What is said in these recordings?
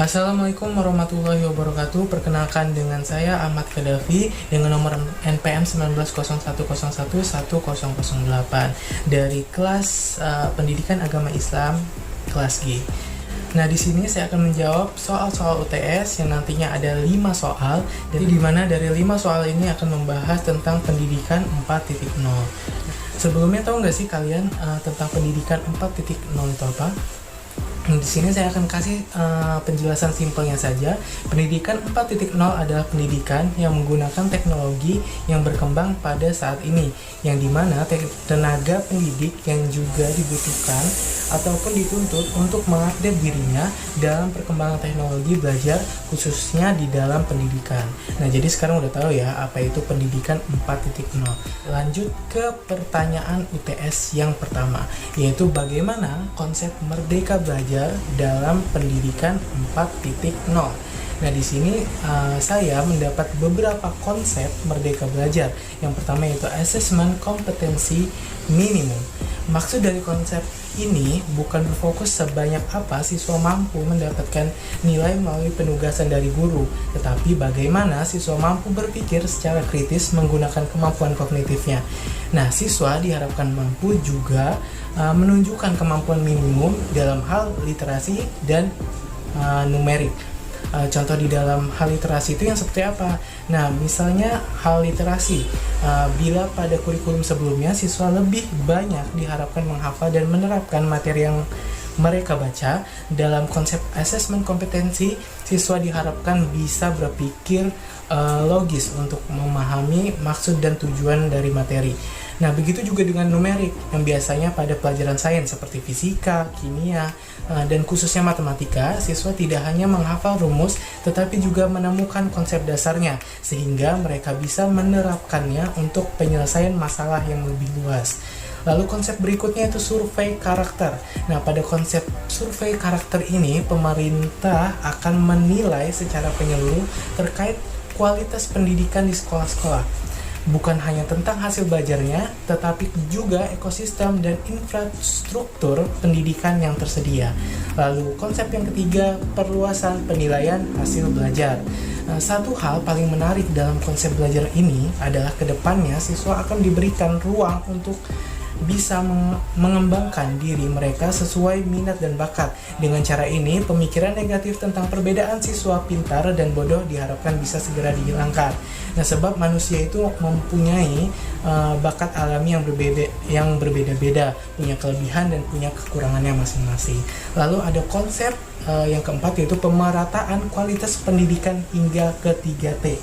Assalamualaikum warahmatullahi wabarakatuh. Perkenalkan dengan saya Ahmad Kadafi dengan nomor NPM 1901011008 dari kelas Pendidikan Agama Islam kelas G. Nah, di sini saya akan menjawab soal-soal UTS yang nantinya ada 5 soal. Jadi di mana dari 5 soal ini akan membahas tentang pendidikan 4.0. Sebelumnya tahu nggak sih kalian tentang pendidikan 4.0 itu apa? Di sini saya akan kasih penjelasan simpelnya saja. Pendidikan 4.0 adalah pendidikan yang menggunakan teknologi yang berkembang pada saat ini, yang dimana tenaga pendidik yang juga dibutuhkan ataupun dituntut untuk mengupdate dirinya dalam perkembangan teknologi belajar, khususnya di dalam pendidikan. Nah, jadi sekarang udah tahu ya apa itu pendidikan 4.0. Lanjut ke pertanyaan UTS yang pertama, yaitu bagaimana konsep merdeka belajar dalam pendidikan 4.0. Nah, di sini saya mendapat beberapa konsep merdeka belajar. Yang pertama yaitu assessment kompetensi minimum. Maksud dari konsep ini bukan berfokus sebanyak apa siswa mampu mendapatkan nilai melalui penugasan dari guru, tetapi bagaimana siswa mampu berpikir secara kritis menggunakan kemampuan kognitifnya. Nah, siswa diharapkan mampu juga menunjukkan kemampuan minimum dalam hal literasi dan numerik. Contoh di dalam hal literasi itu yang seperti apa? Nah, misalnya hal literasi, bila pada kurikulum sebelumnya siswa lebih banyak diharapkan menghafal dan menerapkan materi yang mereka baca, dalam konsep asesmen kompetensi, siswa diharapkan bisa berpikir logis untuk memahami maksud dan tujuan dari materi. Nah, begitu juga dengan numerik yang biasanya pada pelajaran sains seperti fisika, kimia, dan khususnya matematika, siswa tidak hanya menghafal rumus tetapi juga menemukan konsep dasarnya sehingga mereka bisa menerapkannya untuk penyelesaian masalah yang lebih luas. Lalu konsep berikutnya itu survei karakter. Nah, pada konsep survei karakter ini pemerintah akan menilai secara menyeluruh terkait kualitas pendidikan di sekolah-sekolah. Bukan hanya tentang hasil belajarnya, tetapi juga ekosistem dan infrastruktur pendidikan yang tersedia. Lalu konsep yang ketiga, perluasan penilaian hasil belajar. Satu hal paling menarik dalam konsep belajar ini adalah kedepannya siswa akan diberikan ruang untuk bisa mengembangkan diri mereka sesuai minat dan bakat. Dengan cara ini, pemikiran negatif tentang perbedaan siswa pintar dan bodoh diharapkan bisa segera dihilangkan. Nah, sebab manusia itu mempunyai bakat alami yang berbeda-beda, punya kelebihan dan punya kekurangannya masing-masing. Lalu ada konsep yang keempat yaitu pemerataan kualitas pendidikan hingga ke 3T.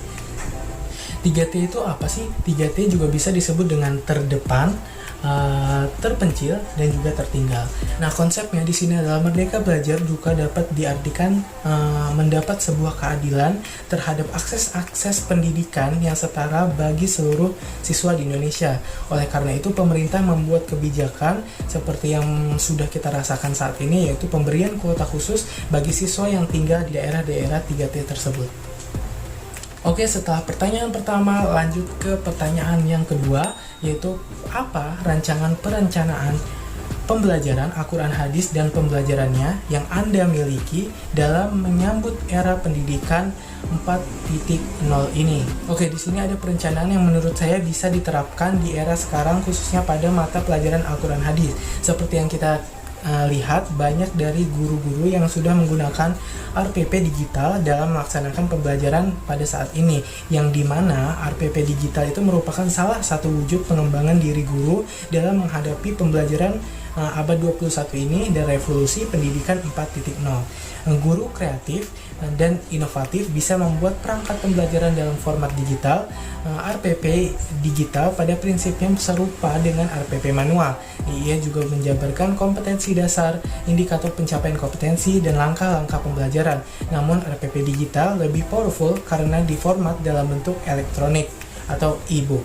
3T itu apa sih? 3T juga bisa disebut dengan terdepan, terpencil, dan juga tertinggal. Nah, konsepnya di sini adalah merdeka belajar juga dapat diartikan mendapat sebuah keadilan terhadap akses pendidikan yang setara bagi seluruh siswa di Indonesia. Oleh karena itu, pemerintah membuat kebijakan seperti yang sudah kita rasakan saat ini, yaitu pemberian kuota khusus bagi siswa yang tinggal di daerah-daerah 3T tersebut. Oke, setelah pertanyaan pertama, lanjut ke pertanyaan yang kedua, yaitu apa rancangan perencanaan pembelajaran Al-Quran Hadis dan pembelajarannya yang Anda miliki dalam menyambut era pendidikan 4.0 ini. Oke, di sini ada perencanaan yang menurut saya bisa diterapkan di era sekarang, khususnya pada mata pelajaran Al-Quran Hadis. Seperti yang kita lihat, banyak dari guru-guru yang sudah menggunakan RPP digital dalam melaksanakan pembelajaran pada saat ini, yang dimana RPP digital itu merupakan salah satu wujud pengembangan diri guru dalam menghadapi pembelajaran abad 21 ini dan revolusi pendidikan 4.0. Guru kreatif dan inovatif bisa membuat perangkat pembelajaran dalam format digital. RPP digital pada prinsipnya serupa dengan RPP manual. Ia juga menjabarkan kompetensi dasar, indikator pencapaian kompetensi, dan langkah-langkah pembelajaran. Namun RPP digital lebih powerful karena diformat dalam bentuk elektronik atau e-book.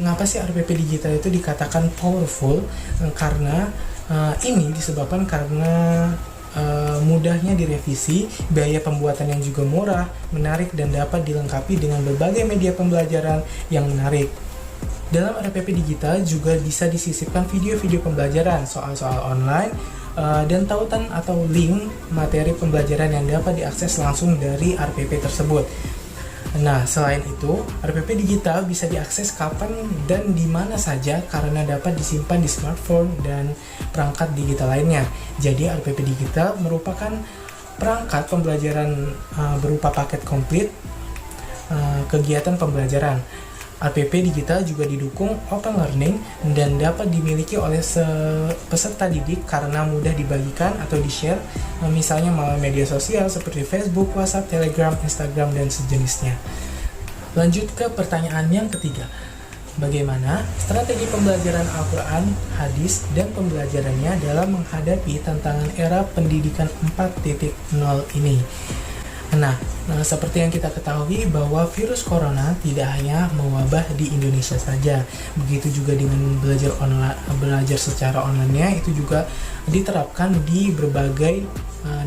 Mengapa sih RPP digital itu dikatakan powerful? Karena ini disebabkan karena mudahnya direvisi, biaya pembuatan yang juga murah, menarik, dan dapat dilengkapi dengan berbagai media pembelajaran yang menarik. Dalam RPP Digital juga bisa disisipkan video-video pembelajaran, soal-soal online, dan tautan atau link materi pembelajaran yang dapat diakses langsung dari RPP tersebut. Nah, selain itu, RPP Digital bisa diakses kapan dan di mana saja karena dapat disimpan di smartphone dan perangkat digital lainnya. Jadi, RPP Digital merupakan perangkat pembelajaran berupa paket komplit kegiatan pembelajaran. RPP Digital juga didukung open learning dan dapat dimiliki oleh peserta didik karena mudah dibagikan atau di-share, misalnya melalui media sosial seperti Facebook, WhatsApp, Telegram, Instagram, dan sejenisnya. Lanjut ke pertanyaan yang ketiga. Bagaimana strategi pembelajaran Al-Quran, hadis, dan pembelajarannya dalam menghadapi tantangan era pendidikan 4.0 ini? Nah, seperti yang kita ketahui bahwa virus corona tidak hanya mewabah di Indonesia saja. Begitu juga dengan belajar secara online-nya itu juga diterapkan di berbagai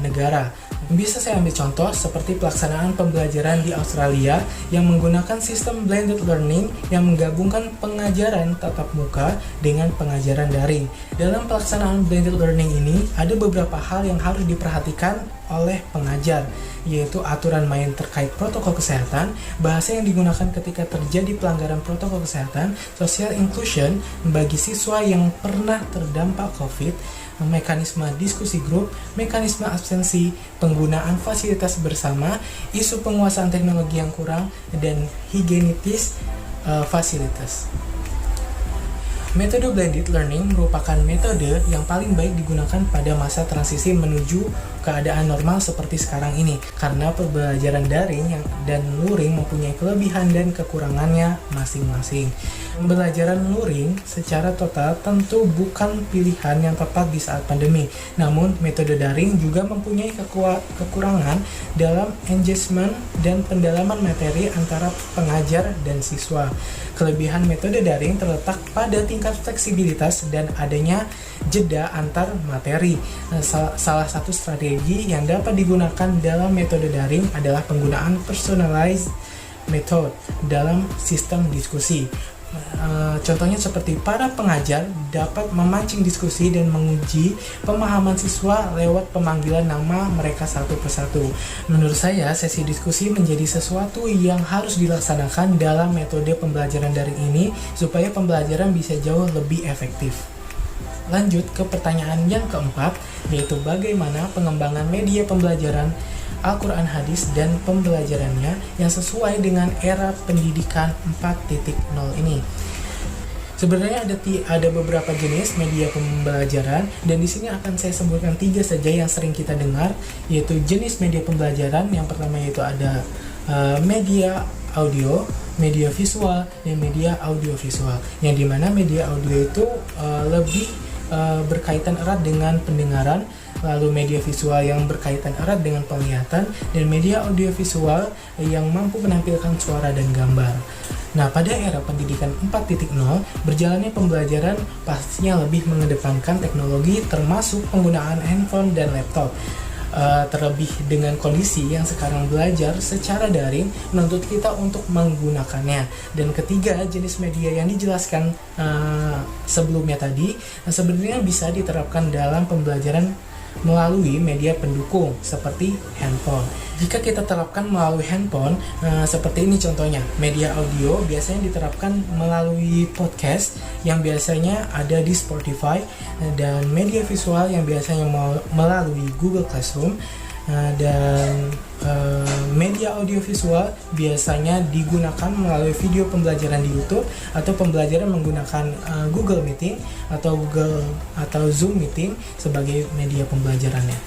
negara. Bisa saya ambil contoh seperti pelaksanaan pembelajaran di Australia yang menggunakan sistem blended learning yang menggabungkan pengajaran tatap muka dengan pengajaran daring. Dalam pelaksanaan blended learning ini ada beberapa hal yang harus diperhatikan oleh pengajar, yaitu aturan main terkait protokol kesehatan, bahasa yang digunakan ketika terjadi pelanggaran protokol kesehatan, social inclusion bagi siswa yang pernah terdampak COVID, mekanisme diskusi grup, mekanisme absensi, penggunaan fasilitas bersama, isu penguasaan teknologi yang kurang, dan higienitis fasilitas. Metode blended learning merupakan metode yang paling baik digunakan pada masa transisi menuju keadaan normal seperti sekarang ini, karena pembelajaran daring dan luring mempunyai kelebihan dan kekurangannya masing-masing. Pembelajaran luring secara total tentu bukan pilihan yang tepat di saat pandemi, namun metode daring juga mempunyai kekurangan dalam engagement dan pendalaman materi antara pengajar dan siswa. Kelebihan metode daring terletak pada tingkat fleksibilitas dan adanya jeda antar materi. Salah satu strategi yang dapat digunakan dalam metode daring adalah penggunaan personalized method dalam sistem diskusi. Contohnya seperti para pengajar dapat memancing diskusi dan menguji pemahaman siswa lewat pemanggilan nama mereka satu persatu. Menurut saya, sesi diskusi menjadi sesuatu yang harus dilaksanakan dalam metode pembelajaran daring ini supaya pembelajaran bisa jauh lebih efektif. Lanjut ke pertanyaan yang keempat, yaitu bagaimana pengembangan media pembelajaran Al-Quran hadis dan pembelajarannya yang sesuai dengan era pendidikan 4.0 ini. Sebenarnya ada beberapa jenis media pembelajaran dan di sini akan saya sebutkan 3 saja yang sering kita dengar, yaitu jenis media pembelajaran. Yang pertama yaitu ada media audio, media visual, dan media audiovisual. Yang dimana media audio itu lebih berkaitan erat dengan pendengaran, lalu media visual yang berkaitan erat dengan penglihatan, dan media audiovisual yang mampu menampilkan suara dan gambar. Nah, pada era pendidikan 4.0, berjalannya pembelajaran pastinya lebih mengedepankan teknologi termasuk penggunaan handphone dan laptop. Terlebih dengan kondisi yang sekarang belajar secara daring menuntut kita untuk menggunakannya. Dan ketiga, jenis media yang dijelaskan sebelumnya tadi sebenarnya bisa diterapkan dalam pembelajaran melalui media pendukung seperti handphone. Jika kita terapkan melalui handphone, seperti ini contohnya, media audio biasanya diterapkan melalui podcast yang biasanya ada di Spotify, dan media visual yang biasanya melalui Google Classroom, dan media audiovisual biasanya digunakan melalui video pembelajaran di YouTube atau pembelajaran menggunakan Google Meeting atau Zoom Meeting sebagai media pembelajarannya.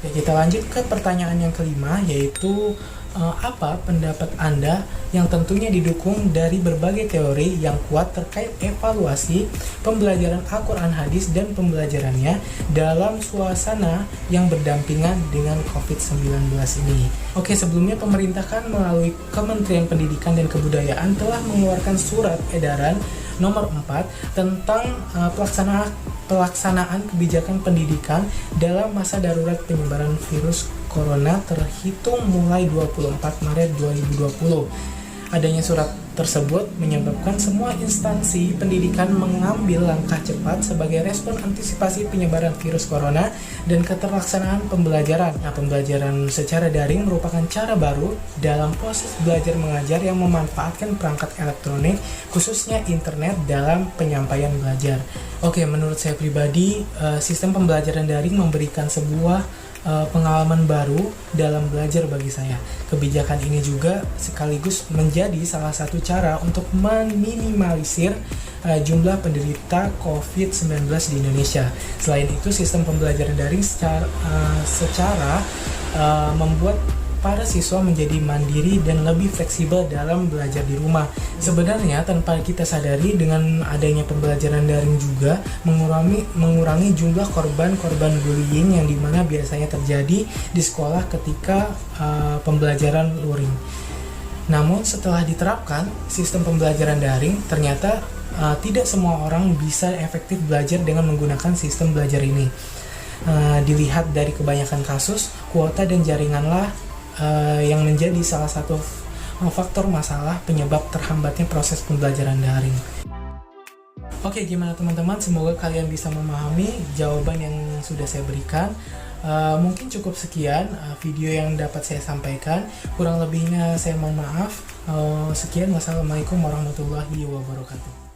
Ya, kita lanjut ke pertanyaan yang kelima, yaitu apa pendapat Anda yang tentunya didukung dari berbagai teori yang kuat terkait evaluasi pembelajaran Al-Quran hadis dan pembelajarannya dalam suasana yang berdampingan dengan COVID-19 ini. Oke, sebelumnya pemerintah kan melalui Kementerian Pendidikan dan Kebudayaan telah mengeluarkan surat edaran nomor 4 tentang pelaksanaan kebijakan pendidikan dalam masa darurat penyebaran virus corona terhitung mulai 24 Maret 2020. Adanya surat tersebut menyebabkan semua instansi pendidikan mengambil langkah cepat sebagai respon antisipasi penyebaran virus corona dan keterlaksanaan pembelajaran. Nah, pembelajaran secara daring merupakan cara baru dalam proses belajar mengajar yang memanfaatkan perangkat elektronik, khususnya internet dalam penyampaian belajar. Oke, menurut saya pribadi, sistem pembelajaran daring memberikan sebuah pengalaman baru dalam belajar bagi saya. Kebijakan ini juga sekaligus menjadi salah satu cara untuk meminimalisir jumlah penderita COVID-19 di Indonesia. Selain itu, sistem pembelajaran daring secara membuat para siswa menjadi mandiri dan lebih fleksibel dalam belajar di rumah. Sebenarnya tanpa kita sadari, dengan adanya pembelajaran daring juga mengurangi jumlah korban bullying yang dimana biasanya terjadi di sekolah ketika pembelajaran luring. Namun setelah diterapkan sistem pembelajaran daring, ternyata tidak semua orang bisa efektif belajar dengan menggunakan sistem belajar ini. Dilihat dari kebanyakan kasus, kuota dan jaringanlah yang menjadi salah satu faktor masalah penyebab terhambatnya proses pembelajaran daring. Oke, gimana teman-teman? Semoga kalian bisa memahami jawaban yang sudah saya berikan. Mungkin cukup sekian video yang dapat saya sampaikan. Kurang lebihnya saya mohon maaf. Sekian, wassalamualaikum warahmatullahi wabarakatuh.